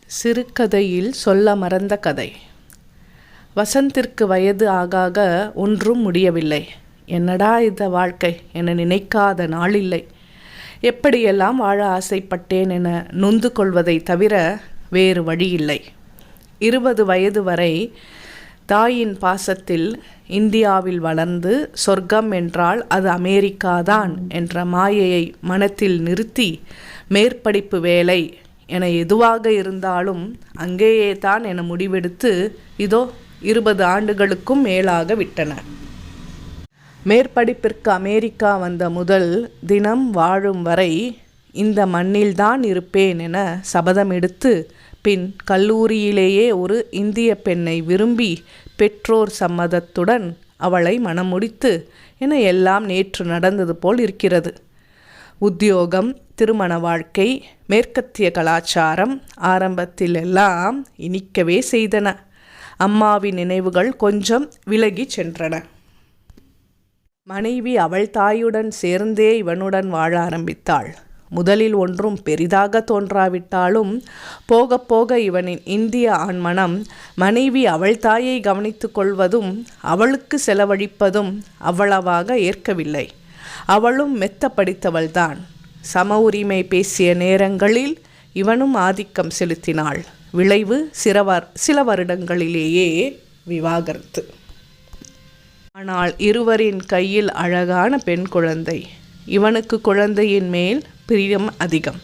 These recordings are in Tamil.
சிறுகதையில் சொல்ல மறந்த கதை. வசந்திற்கு வயது ஆகாக ஒன்றும் முடியவில்லை. என்னடா இந்த வாழ்க்கை என நினைக்காத நாளில்லை. எப்படியெல்லாம் வாழ ஆசைப்பட்டேன் என நொந்து கொள்வதை தவிர வேறு வழியில்லை. 20 வயது வரை தாயின் பாசத்தில் இந்தியாவில் வளர்ந்து சொர்க்கம் என்றால் அது அமெரிக்காதான் என்ற மாயையை மனத்தில் நிறுத்தி மேற்படிப்பு வேலை என எதுவாக இருந்தாலும் அங்கேயே தான் என முடிவெடுத்து இதோ 20 ஆண்டுகளுக்கும் மேலாக விட்டன. மேற்படிப்பிற்கு அமெரிக்கா வந்த முதல் தினம் வாழும் வரை இந்த மண்ணில்தான் இருப்பேன் என சபதம் எடுத்து பின் கல்லூரியிலேயே ஒரு இந்திய பெண்ணை விரும்பி பெற்றோர் சம்மதத்துடன் அவளை மணமுடித்து என எல்லாம் நேற்று நடந்தது போல் இருக்கிறது. உத்தியோகம், திருமண வாழ்க்கை, மேற்கத்திய கலாச்சாரம் ஆரம்பத்தில் எல்லாம் இனிக்கவே செய்தன. அம்மாவின் நினைவுகள் கொஞ்சம் விலகி சென்றன. மனைவி அவள் தாயுடன் சேர்ந்தே இவனுடன் வாழ ஆரம்பித்தாள். முதலில் ஒன்றும் பெரிதாக தோன்றாவிட்டாலும் போக போக இவனின் இந்திய ஆண்மனம் மனைவி அவள் தாயை கவனித்து கொள்வதும் அவளுக்கு செலவழிப்பதும் அவ்வளவாக ஏற்கவில்லை. அவளும் மெத்த படித்தவள்தான். சம உரிமை பேசிய நேரங்களில் இவனும் ஆதிக்கம் செலுத்தினாள். விளைவு சில வருடங்களிலேயே விவாகரத்து. ஆனால் இருவரின் கையில் அழகான பெண் குழந்தை. இவனுக்கு குழந்தையின் மேல் பிரியம் அதிகம்.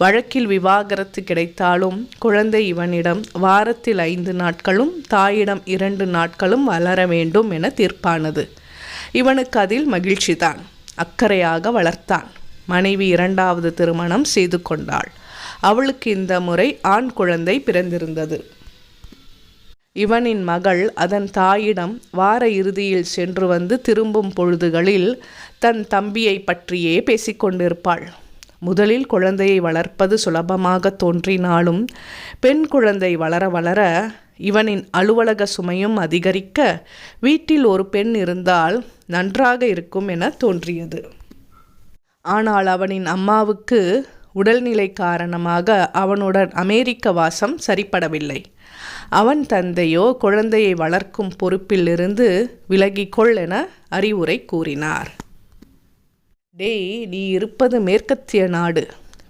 வழக்கில் விவாகரத்து கிடைத்தாலும் குழந்தை இவனிடம் வாரத்தில் 5 நாட்களும் தாயிடம் 2 நாட்களும் வளர வேண்டும் என தீர்ப்பானது. இவனுக்கு அதில் மகிழ்ச்சிதான். அக்கறையாக வளர்த்தான். மனைவி 2வது திருமணம் செய்து கொண்டாள். அவளுக்கு இந்த முறை ஆண் குழந்தை பிறந்திருந்தது. இவனின் மகள் அதன் தாயிடம் வார இறுதியில் சென்று வந்து திரும்பும் பொழுதுகளில் தன் தம்பியை பற்றியே பேசிக்கொண்டிருப்பாள். முதலில் குழந்தையை வளர்ப்பது சுலபமாக தோன்றினாலும் பெண் குழந்தை வளர வளர இவனின் அலுவலக சுமையும் அதிகரிக்க வீட்டில் ஒரு பெண் இருந்தால் நன்றாக இருக்கும் என தோன்றியது. ஆனால் அவனின் அம்மாவுக்கு உடல்நிலை காரணமாக அவனுடன் அமெரிக்க வாசம் சரிப்படவில்லை. அவன் தந்தையோ குழந்தையை வளர்க்கும் பொறுப்பிலிருந்து விலகிக்கொள் என அறிவுரை கூறினார். டேய், நீ இருப்பது மேற்கத்திய நாடு,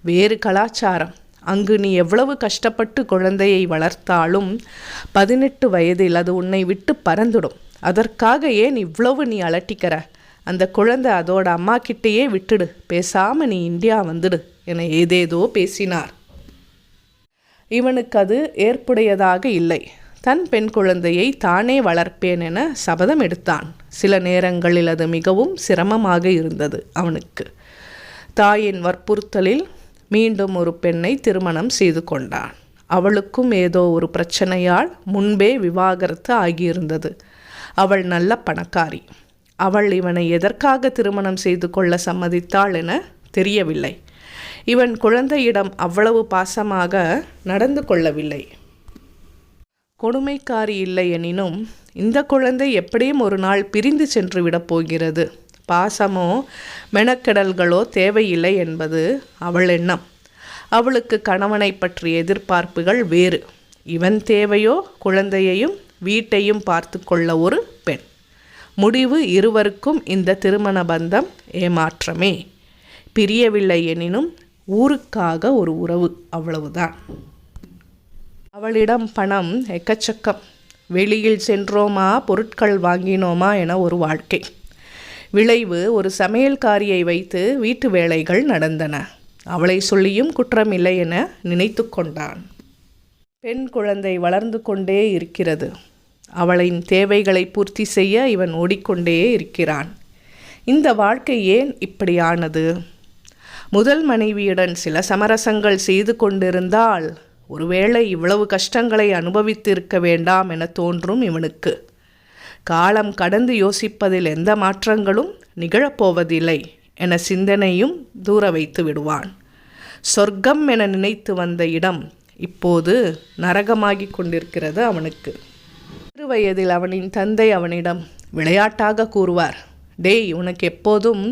வேறு கலாச்சாரம். அங்கு நீ எவ்வளவு கஷ்டப்பட்டு குழந்தையை வளர்த்தாலும் 18 வயதில் அது உன்னை விட்டு பறந்துடும். அதற்காக ஏன் இவ்வளவு நீ அலட்டிக்கிற? அந்த குழந்தை அதோட அம்மா கிட்டேயே விட்டுடு, பேசாம நீ இந்தியா வந்துடு என ஏதேதோ பேசினார். இவனுக்கு அது ஏற்புடையதாக இல்லை. தன் பெண் குழந்தையை தானே வளர்ப்பேன் என சபதம் எடுத்தான். சில நேரங்களில் அது மிகவும் சிரமமாக இருந்தது அவனுக்கு. தாயின் வற்புறுத்தலில் மீண்டும் ஒரு பெண்ணை திருமணம் செய்து கொண்டான். அவளுக்கும் ஏதோ ஒரு பிரச்சனையால் முன்பே விவாகரத்து ஆகியிருந்தது. அவள் நல்ல பணக்காரி. அவள் இவனை எதற்காக திருமணம் செய்து கொள்ள சம்மதித்தாள் என தெரியவில்லை. இவன் குழந்தையிடம் அவ்வளவு பாசமாக நடந்து கொள்ளவில்லை. கொடுமைக்காரி இல்லை எனினும் இந்த குழந்தை எப்படியும் ஒரு நாள் பிரிந்து சென்று விடப் போகிறது. பாசமோ மெனக்கெடல்களோ தேவையில்லை என்பது அவள் எண்ணம். அவளுக்கு கணவனை பற்றிய எதிர்பார்ப்புகள் வேறு. இவன் தேவையோ குழந்தையையும் வீட்டையும் பார்த்து கொள்ள ஒரு பெண். முடிவு இருவருக்கும் இந்த திருமண பந்தம் ஏமாற்றமே. பிரியவில்லை எனினும் ஊருக்காக ஒரு உறவு, அவ்வளவுதான். அவளிடம் பணம் எக்கச்சக்கம். வெளியில் சென்றோமா, பொருட்கள் வாங்கினோமா என ஒரு வாழ்க்கை. விளைவு ஒரு சமையல்காரியை வைத்து வீட்டு வேலைகள் நடந்தன. அவளை சொல்லியும் குற்றமில்லை என நினைத்து கொண்டான். பெண் குழந்தை வளர்ந்து கொண்டே இருக்கிறது. அவளின் தேவைகளை பூர்த்தி செய்ய இவன் ஓடிக்கொண்டே இருக்கிறான். இந்த வாழ்க்கை ஏன் இப்படியானது? முதல் மனைவியுடன் சில சமரசங்கள் செய்து கொண்டிருந்தால் ஒருவேளை இவ்வளவு கஷ்டங்களை அனுபவித்திருக்க வேண்டாம் என தோன்றும் இவனுக்கு. காலம் கடந்து யோசிப்பதில் எந்த மாற்றங்களும் நிகழப்போவதில்லை என சிந்தனையும் தூர வைத்து விடுவான். சொர்க்கம் என நினைத்து வந்த இடம் இப்போது நரகமாகிக் கொண்டிருக்கிறது அவனுக்கு. 10 வயதில் அவனின் தந்தை அவனிடம் விளையாட்டாக கூறுவார், டேய், உனக்கு எப்போதும்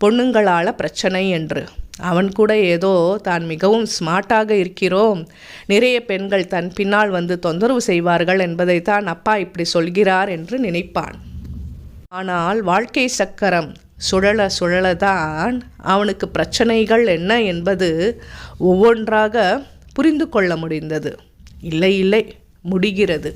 பொண்ணுங்களால் பிரச்சனை என்று. அவன் கூட ஏதோ தான் மிகவும் ஸ்மார்ட்டாக இருக்கிறோம், நிறைய பெண்கள் தன் பின்னால் வந்து தொந்தரவு செய்வார்கள் என்பதைத்தான் அப்பா இப்படி சொல்கிறார் என்று நினைப்பான். ஆனால் வாழ்க்கை சக்கரம் சுழல சுழலதான் அவனுக்கு பிரச்சனைகள் என்ன என்பது ஒவ்வொன்றாக புரிந்து கொள்ள முடிந்தது. இல்லை முடிகிறது.